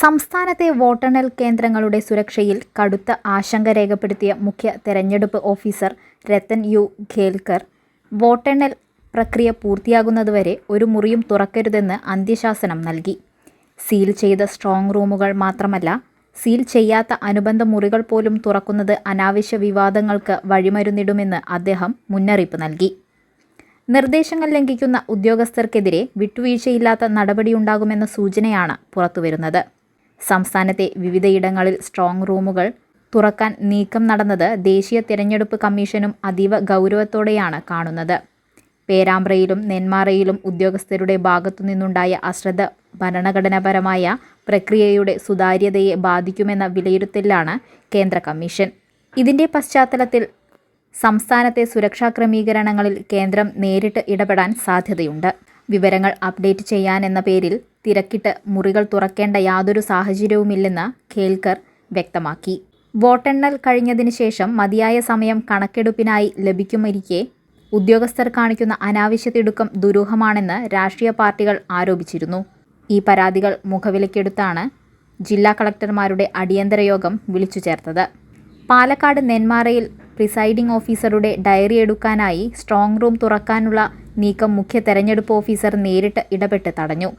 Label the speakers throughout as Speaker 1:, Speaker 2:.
Speaker 1: സംസ്ഥാനത്തെ വോട്ടെണ്ണൽ കേന്ദ്രങ്ങളുടെ സുരക്ഷയിൽ കടുത്ത ആശങ്ക രേഖപ്പെടുത്തിയ മുഖ്യ തെരഞ്ഞെടുപ്പ് ഓഫീസർ രത്തൻ യു ഖേൽക്കർ, വോട്ടെണ്ണൽ പ്രക്രിയ പൂർത്തിയാകുന്നതുവരെ ഒരു മുറിയും തുറക്കരുതെന്ന് അന്ത്യശാസനം നൽകി. സീൽ ചെയ്ത സ്ട്രോങ് റൂമുകൾ മാത്രമല്ല, സീൽ ചെയ്യാത്ത അനുബന്ധ മുറികൾ പോലും തുറക്കുന്നത് അനാവശ്യ വിവാദങ്ങൾക്ക് വഴിമരുന്നിടുമെന്ന് അദ്ദേഹം മുന്നറിയിപ്പ് നൽകി. നിർദ്ദേശങ്ങൾ ലംഘിക്കുന്ന ഉദ്യോഗസ്ഥർക്കെതിരെ വിട്ടുവീഴ്ചയില്ലാത്ത നടപടിയുണ്ടാകുമെന്ന സൂചനയാണ് പുറത്തുവരുന്നത്. സംസ്ഥാനത്തെ വിവിധയിടങ്ങളിൽ സ്ട്രോങ് റൂമുകൾ തുറക്കാൻ നീക്കം നടന്നത് ദേശീയ തിരഞ്ഞെടുപ്പ് കമ്മീഷനും അതീവ ഗൗരവത്തോടെയാണ് കാണുന്നത്. പേരാമ്പ്രയിലും നെന്മാറയിലും ഉദ്യോഗസ്ഥരുടെ ഭാഗത്തുനിന്നുണ്ടായ അശ്രദ്ധ ഭരണഘടനാപരമായ പ്രക്രിയയുടെ സുതാര്യതയെ ബാധിക്കുമെന്ന വിലയിരുത്തലിലാണ് കേന്ദ്ര കമ്മീഷൻ. ഇതിൻ്റെ പശ്ചാത്തലത്തിൽ സംസ്ഥാനത്തെ സുരക്ഷാ ക്രമീകരണങ്ങളിൽ കേന്ദ്രം നേരിട്ട് ഇടപെടാൻ സാധ്യതയുണ്ട്. വിവരങ്ങൾ അപ്ഡേറ്റ് ചെയ്യാനെന്ന പേരിൽ തിരക്കിട്ട് മുറികൾ തുറക്കേണ്ട യാതൊരു സാഹചര്യവുമില്ലെന്ന് ഖേൽക്കർ വ്യക്തമാക്കി. വോട്ടെണ്ണൽ കഴിഞ്ഞതിന് ശേഷം മതിയായ സമയം കണക്കെടുപ്പിനായി ലഭിക്കുമിരിക്കെ ഉദ്യോഗസ്ഥർ കാണിക്കുന്ന അനാവശ്യ തിടുക്കം ദുരൂഹമാണെന്ന് രാഷ്ട്രീയ പാർട്ടികൾ ആരോപിച്ചിരുന്നു. ഈ പരാതികൾ മുഖവിലക്കെടുത്താണ് ജില്ലാ കളക്ടർമാരുടെ അടിയന്തര യോഗം വിളിച്ചു ചേർത്തത്. പാലക്കാട് നെന്മാറയിൽ പ്രിസൈഡിംഗ് ഓഫീസറുടെ ഡയറി എടുക്കാനായി സ്ട്രോങ് റൂം തുറക്കാനുള്ള നീക്കം മുഖ്യ തെരഞ്ഞെടുപ്പ് ഓഫീസർ നേരിട്ട് ഇടപെട്ട് തടഞ്ഞു.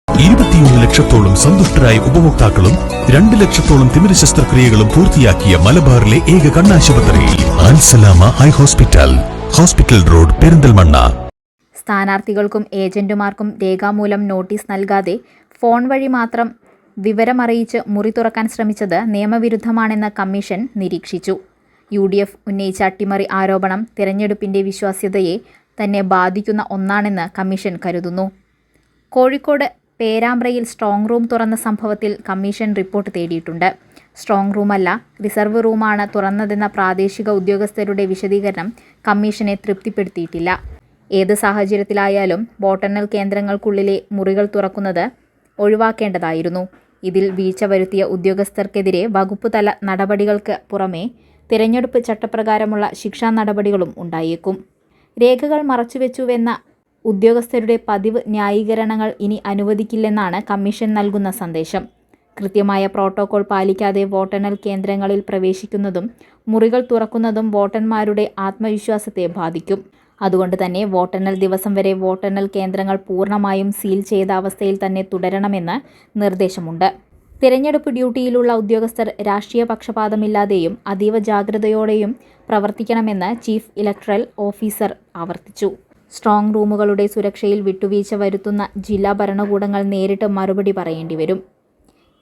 Speaker 2: 21 ലക്ഷത്തോളം സന്തുഷ്ടരായ ഉപഭോക്താക്കളും 2 ലക്ഷത്തോളം തിമിര ശസ്ത്രക്രിയകളും പൂർത്തിയാക്കിയ മലബാറിലെ ഏക കണ്ണാശുപത്രി Al Salama high hospital, hospital road, Perinthalmanna.
Speaker 1: സ്ഥാനാർത്ഥികൾക്കും ഏജന്റുമാർക്കും രേഖാമൂലം നോട്ടീസ് നൽകാതെ ഫോൺ വഴി മാത്രം വിവരമറിയിച്ച് മുറി തുറക്കാൻ ശ്രമിച്ചത് നിയമവിരുദ്ധമാണെന്ന് കമ്മീഷൻ നിരീക്ഷിച്ചു. UDF ഉന്നയിച്ച അട്ടിമറി ആരോപണം തിരഞ്ഞെടുപ്പിന്റെ വിശ്വാസ്യതയെ തന്നെ ബാധിക്കുന്ന ഒന്നാണെന്ന് കമ്മീഷൻ കരുതുന്നു. കോഴിക്കോട് പേരാമ്പ്രയിൽ സ്ട്രോങ് റൂം തുറന്ന സംഭവത്തിൽ കമ്മീഷൻ റിപ്പോർട്ട് തേടിയിട്ടുണ്ട്. സ്ട്രോങ് റൂമല്ല, റിസർവ് റൂമാണ് തുറന്നതെന്ന പ്രാദേശിക ഉദ്യോഗസ്ഥരുടെ വിശദീകരണം കമ്മീഷനെ തൃപ്തിപ്പെടുത്തിയിട്ടില്ല. ഏത് സാഹചര്യത്തിലായാലും വോട്ടെണ്ണൽ കേന്ദ്രങ്ങൾക്കുള്ളിലെ മുറികൾ തുറക്കുന്നത് ഒഴിവാക്കേണ്ടതായിരുന്നു. ഇതിൽ വീഴ്ച വരുത്തിയ ഉദ്യോഗസ്ഥർക്കെതിരെ വകുപ്പുതല നടപടികൾക്ക് പുറമെ തിരഞ്ഞെടുപ്പ് ചട്ടപ്രകാരമുള്ള ശിക്ഷാ നടപടികളും ഉണ്ടായേക്കും. രേഖകൾ മറച്ചുവെച്ചുവെന്ന ഉദ്യോഗസ്ഥരുടെ പതിവ് ന്യായീകരണങ്ങൾ ഇനി അനുവദിക്കില്ലെന്നാണ് കമ്മീഷൻ നൽകുന്ന സന്ദേശം. കൃത്യമായ പ്രോട്ടോകോൾ പാലിക്കാതെ വോട്ടെണ്ണൽ കേന്ദ്രങ്ങളിൽ പ്രവേശിക്കുന്നതും മുറികൾ തുറക്കുന്നതും വോട്ടർമാരുടെ ആത്മവിശ്വാസത്തെ ബാധിക്കും. അതുകൊണ്ട് തന്നെ വോട്ടെണ്ണൽ ദിവസം വരെ വോട്ടെണ്ണൽ കേന്ദ്രങ്ങൾ പൂർണ്ണമായും സീൽ ചെയ്ത അവസ്ഥയിൽ തന്നെ തുടരണമെന്ന് നിർദ്ദേശമുണ്ട്. തിരഞ്ഞെടുപ്പ് ഡ്യൂട്ടിയിലുള്ള ഉദ്യോഗസ്ഥർ രാഷ്ട്രീയ പക്ഷപാതമില്ലാതെയും അതീവ ജാഗ്രതയോടെയും പ്രവർത്തിക്കണമെന്ന് ചീഫ് ഇലക്ടറൽ ഓഫീസർ ആവർത്തിച്ചു. സ്ട്രോങ് റൂമുകളുടെ സുരക്ഷയിൽ വിട്ടുവീഴ്ച വരുത്തുന്ന ജില്ലാ ഭരണകൂടങ്ങൾ നേരിട്ട് മറുപടി പറയേണ്ടി വരും.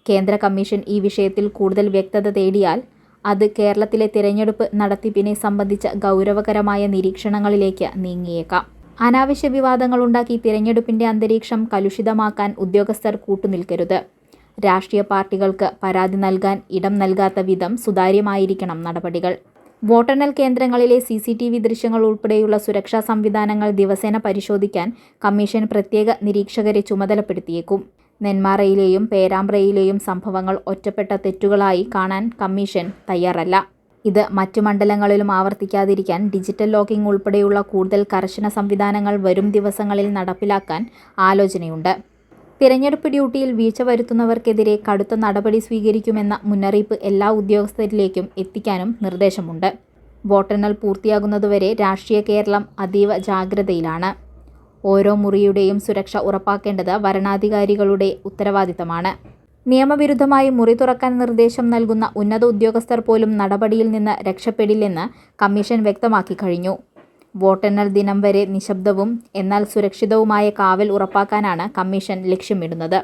Speaker 1: കേന്ദ്ര കമ്മീഷൻ ഈ വിഷയത്തിൽ കൂടുതൽ വ്യക്തത തേടിയാൽ അത് കേരളത്തിലെ തിരഞ്ഞെടുപ്പ് നടത്തിപ്പിനെ സംബന്ധിച്ച ഗൗരവകരമായ നിരീക്ഷണങ്ങളിലേക്ക് നീങ്ങിയേക്കാം. അനാവശ്യ വിവാദങ്ങളുണ്ടാക്കി തിരഞ്ഞെടുപ്പിന്റെ അന്തരീക്ഷം കലുഷിതമാക്കാൻ ഉദ്യോഗസ്ഥർ കൂട്ടുനിൽക്കരുത്. രാഷ്ട്രീയ പാർട്ടികൾക്ക് പരാതി നൽകാൻ ഇടം നൽകാത്ത വിധം സുതാര്യമായിരിക്കണം നടപടികൾ. വോട്ടെണ്ണൽ കേന്ദ്രങ്ങളിലെ CCTV ദൃശ്യങ്ങൾ ഉൾപ്പെടെയുള്ള സുരക്ഷാ സംവിധാനങ്ങൾ ദിവസേന പരിശോധിക്കാൻ കമ്മീഷൻ പ്രത്യേക നിരീക്ഷകരെ ചുമതലപ്പെടുത്തിയേക്കും. നെന്മാറയിലെയും പേരാമ്പ്രയിലെയും സംഭവങ്ങൾ ഒറ്റപ്പെട്ട തെറ്റുകളായി കാണാൻ കമ്മീഷൻ തയ്യാറല്ല. ഇത് മറ്റു മണ്ഡലങ്ങളിലും ആവർത്തിക്കാതിരിക്കാൻ ഡിജിറ്റൽ ലോക്കിംഗ് ഉൾപ്പെടെയുള്ള കൂടുതൽ കർശന സംവിധാനങ്ങൾ വരും ദിവസങ്ങളിൽ നടപ്പിലാക്കാൻ ആലോചനയുണ്ട്. തിരഞ്ഞെടുപ്പ് ഡ്യൂട്ടിയിൽ വീഴ്ച വരുത്തുന്നവർക്കെതിരെ കടുത്ത നടപടി സ്വീകരിക്കുമെന്ന മുന്നറിയിപ്പ് എല്ലാ ഉദ്യോഗസ്ഥരിലേക്കും എത്തിക്കാനും നിർദ്ദേശമുണ്ട്. വോട്ടെണ്ണൽ പൂർത്തിയാകുന്നതുവരെ രാഷ്ട്രീയ കേരളം അതീവ ജാഗ്രതയിലാണ്. ഓരോ മുറിയുടെയും സുരക്ഷ ഉറപ്പാക്കേണ്ടത് വരണാധികാരികളുടെ ഉത്തരവാദിത്തമാണ്. നിയമവിരുദ്ധമായി മുറി തുറക്കാൻ നിർദ്ദേശം നൽകുന്ന ഉന്നത ഉദ്യോഗസ്ഥർ പോലും നടപടിയിൽ നിന്ന് രക്ഷപ്പെടില്ലെന്ന് കമ്മീഷൻ വ്യക്തമാക്കി കഴിഞ്ഞു. വോട്ടെണ്ണൽ ദിനം വരെ നിശബ്ദവും എന്നാൽ സുരക്ഷിതവുമായ കാവൽ ഉറപ്പാക്കാനാണ് കമ്മീഷൻ ലക്ഷ്യമിടുന്നത്.